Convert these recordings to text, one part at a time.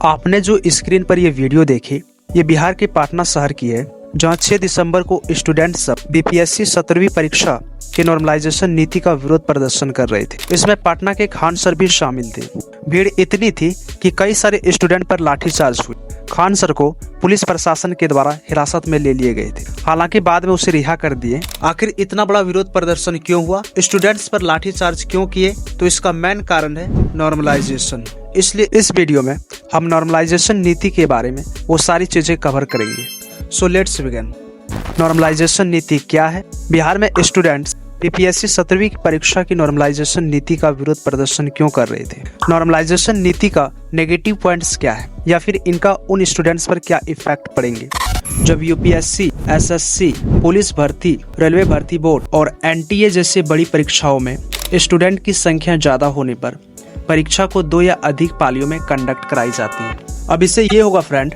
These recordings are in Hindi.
आपने जो स्क्रीन पर ये वीडियो देखी, ये बिहार के पटना शहर की है, जहां 6 दिसंबर को स्टूडेंट सब बीपीएससी 17वीं परीक्षा के नॉर्मलाइजेशन नीति का विरोध प्रदर्शन कर रहे थे। इसमें पटना के खान सर भी शामिल थे। भीड़ इतनी थी कि कई सारे स्टूडेंट पर लाठीचार्ज हुई। खान सर को पुलिस प्रशासन के द्वारा हिरासत में ले लिए गए थे, हालांकि बाद में उसे रिहा कर दिए। आखिर इतना बड़ा विरोध प्रदर्शन क्यों हुआ, स्टूडेंट्स पर लाठीचार्ज क्यों किए, तो इसका मेन कारण है नॉर्मलाइजेशन। इसलिए इस वीडियो में हम नॉर्मलाइजेशन नीति के बारे में वो सारी चीजें कवर करेंगे। So let's begin. नॉर्मलाइजेशन नीति क्या है? बिहार में स्टूडेंट्स बीपीएससी 17वीं की परीक्षा की नॉर्मलाइजेशन नीति का विरोध प्रदर्शन क्यों कर रहे थे? नॉर्मलाइजेशन नीति का नेगेटिव पॉइंट्स क्या है, या फिर इनका उन स्टूडेंट्स पर क्या इफेक्ट पड़ेंगे जब यूपीएससी, एसएससी, पुलिस भर्ती, रेलवे भर्ती बोर्ड और एनटीए जैसे बड़ी परीक्षाओं में स्टूडेंट की संख्या ज्यादा होने पर परीक्षा को 2 या अधिक पालियों में कंडक्ट कराई जाती है। अब इससे ये होगा फ्रेंड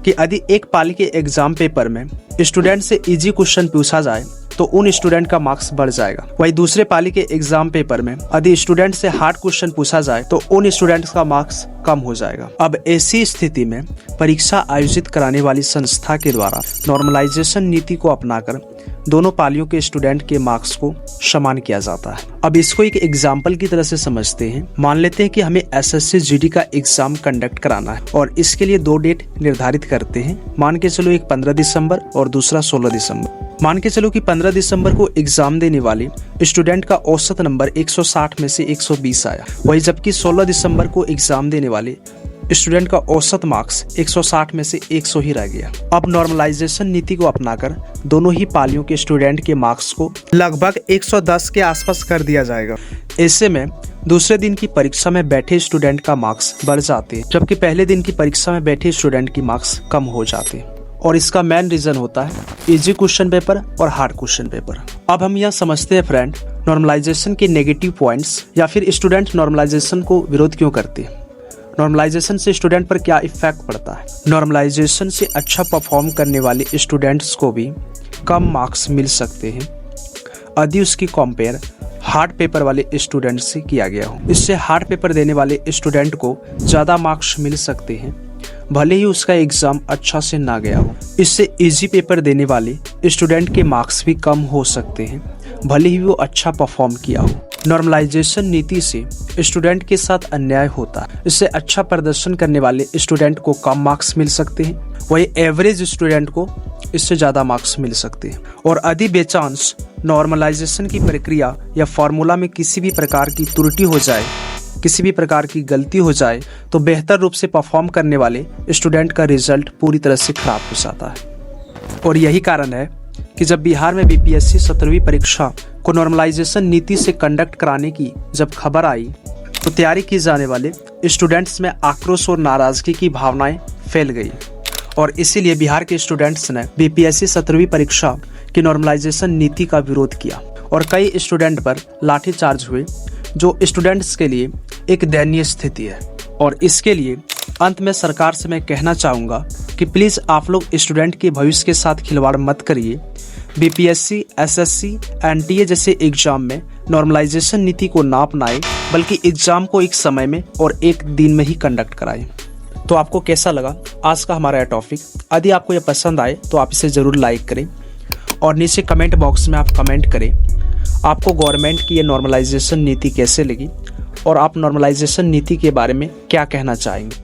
कि यदि एक पाली के एग्जाम पेपर में स्टूडेंट से इजी क्वेश्चन पूछा जाए तो उन स्टूडेंट का मार्क्स बढ़ जाएगा। वही दूसरे पाली के एग्जाम पेपर में यदि स्टूडेंट से हार्ड क्वेश्चन पूछा जाए तो उन स्टूडेंट्स का मार्क्स कम हो जाएगा। अब ऐसी स्थिति में परीक्षा आयोजित कराने वाली संस्था के द्वारा नॉर्मलाइजेशन नीति को अपनाकर दोनों पालियों के स्टूडेंट के मार्क्स को समान किया जाता है। अब इसको एक एग्जाम्पल की तरह से समझते हैं। मान लेते हैं कि हमें एसएससी जीडी का एग्जाम कंडक्ट कराना है और इसके लिए 2 डेट निर्धारित करते हैं। मान के चलो एक 15 दिसंबर और दूसरा 16 दिसंबर। मान के चलो कि 15 दिसंबर को एग्जाम देने वाले स्टूडेंट का औसत नंबर 160 में से 120 आया, वही जबकि 16 दिसंबर को एग्जाम देने वाले स्टूडेंट का औसत मार्क्स 160 में से 100 ही रह गया। अब नॉर्मलाइजेशन नीति को अपनाकर दोनों ही पालियों के स्टूडेंट के मार्क्स को लगभग 110 के आसपास कर दिया जाएगा। ऐसे में दूसरे दिन की परीक्षा में बैठे स्टूडेंट का मार्क्स बढ़ जाते हैं, जबकि पहले दिन की परीक्षा में बैठे स्टूडेंट की मार्क्स कम हो जाते हैं। और इसका मेन रीजन होता है इजी क्वेश्चन पेपर और हार्ड क्वेश्चन पेपर। अब हम यह समझते हैं फ्रेंड, नॉर्मलाइजेशन के नेगेटिव पॉइंट्स या फिर स्टूडेंट नॉर्मलाइजेशन को विरोध क्यों करते हैं। नॉर्मलाइजेशन से स्टूडेंट पर क्या इफेक्ट पड़ता है? नॉर्मलाइजेशन से अच्छा परफॉर्म करने वाले स्टूडेंट्स को भी कम मार्क्स मिल सकते हैं यदि उसकी कंपेयर हार्ड पेपर वाले स्टूडेंट से किया गया हो। इससे हार्ड पेपर देने वाले स्टूडेंट को ज़्यादा मार्क्स मिल सकते हैं, भले ही उसका एग्जाम अच्छा से ना गया हो। इससे इजी पेपर देने वाले स्टूडेंट के मार्क्स भी कम हो सकते हैं, भले ही वो अच्छा परफॉर्म किया हो। नॉर्मलाइजेशन नीति से स्टूडेंट के साथ अन्याय होता है। इससे अच्छा प्रदर्शन करने वाले स्टूडेंट को कम मार्क्स मिल सकते हैं, वही एवरेज स्टूडेंट को इससे ज़्यादा मार्क्स मिल सकते हैं। और यदि बायचांस नॉर्मलाइजेशन की प्रक्रिया या फॉर्मूला में किसी भी प्रकार की त्रुटि हो जाए, किसी भी प्रकार की गलती हो जाए, तो बेहतर रूप से परफॉर्म करने वाले स्टूडेंट का रिजल्ट पूरी तरह से खराब हो जाता है। और यही कारण है कि जब बिहार में बीपीएससी 17वीं परीक्षा को नॉर्मलाइजेशन नीति से कंडक्ट कराने की जब खबर आई तो तैयारी की जाने वाले स्टूडेंट्स में आक्रोश और नाराजगी की भावनाएं फैल गई। और इसीलिए बिहार के स्टूडेंट्स ने बीपीएससी 17वीं परीक्षा की नॉर्मलाइजेशन नीति का विरोध किया और कई स्टूडेंट पर लाठीचार्ज हुए, जो स्टूडेंट्स के लिए एक दयनीय स्थिति है। और इसके लिए अंत में सरकार से मैं कहना चाहूँगा कि प्लीज़ आप लोग स्टूडेंट के भविष्य के साथ खिलवाड़ मत करिए। बीपीएससी, एसएससी, एनटीए जैसे एग्जाम में नॉर्मलाइजेशन नीति को ना अपनाएं, बल्कि एग्जाम को एक समय में और एक दिन में ही कंडक्ट कराएं। तो आपको कैसा लगा आज का हमारा यह टॉपिक? यदि आपको यह पसंद आए तो आप इसे ज़रूर लाइक करें और नीचे कमेंट बॉक्स में आप कमेंट करें आपको गवर्नमेंट की ये नॉर्मलाइजेशन नीति कैसे लगी और आप नॉर्मलाइजेशन नीति के बारे में क्या कहना चाहेंगे।